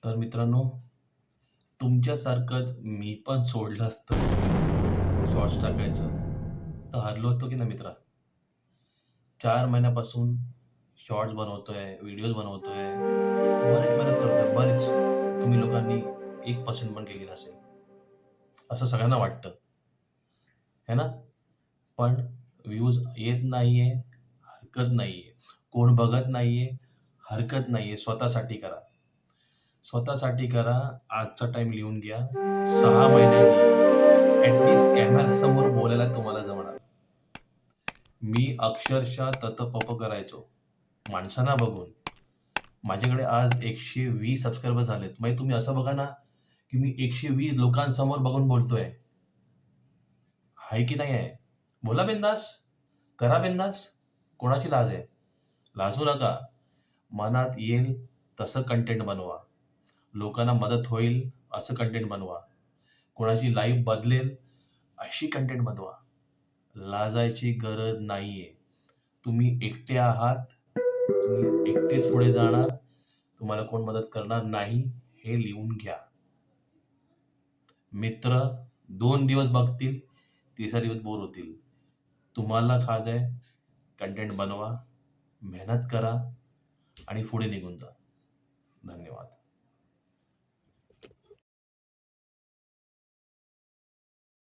तर मित्रांनो, तुमच्यासारखंच मी पण सोडलं असतं शॉर्ट्स टाकायचं, तर हरलो असतो की नाही मित्रा. 4 महिन्यापासून शॉर्ट्स बनवतोय, व्हिडिओज बनवतोय, बरीच मेहनत करतोय, बरीच. तुम्ही लोकांनी 1% पण केली नसेल, असं सगळ्यांना वाटतं, है ना? पण व्ह्यूज येत नाहीये, हरकत नाहीये. कोण बघत नाहीये, हरकत नाहीये. स्वतःसाठी करा. स्वतःसाठी करा. आजचा टाइम लिहून घ्या. 6 महिन्यांनी ॲटलीस्ट कॅमेरासमोर बोलायला तुम्हाला जमणार. मी अक्षरशः तत-पप करायचो माणसांना बघून. माझ्याकडे आज 120 सबस्क्रायबर झालेत. म्हणजे तुम्ही असं बघा ना, की मी 120 लोकांसमोर बघून बोलतोय. आहे की नाही आहे? बोला बिंदास. करा बिंदास. कोणाची लाज आहे? लाजू नका. मनात येईल तसं कंटेंट बनवा. लोकांना मदत होईल असं कंटेंट बनवा. कोणाची लाईफ बदलेल अशी कंटेंट बनवा. लाजायची गरज नाहीये. तुम्ही एकटे आहात. तुम्ही एकटेच पुढे जाणार. तुम्हाला कोण मदत करणार नाही, हे लिहून घ्या. मित्र 2 दिवस बघतील, तिसरा दिवस बोर होतील. तुम्हाला खायचं आहे, कंटेंट बनवा, मेहनत करा आणि पुढे निघून जा. धन्यवाद.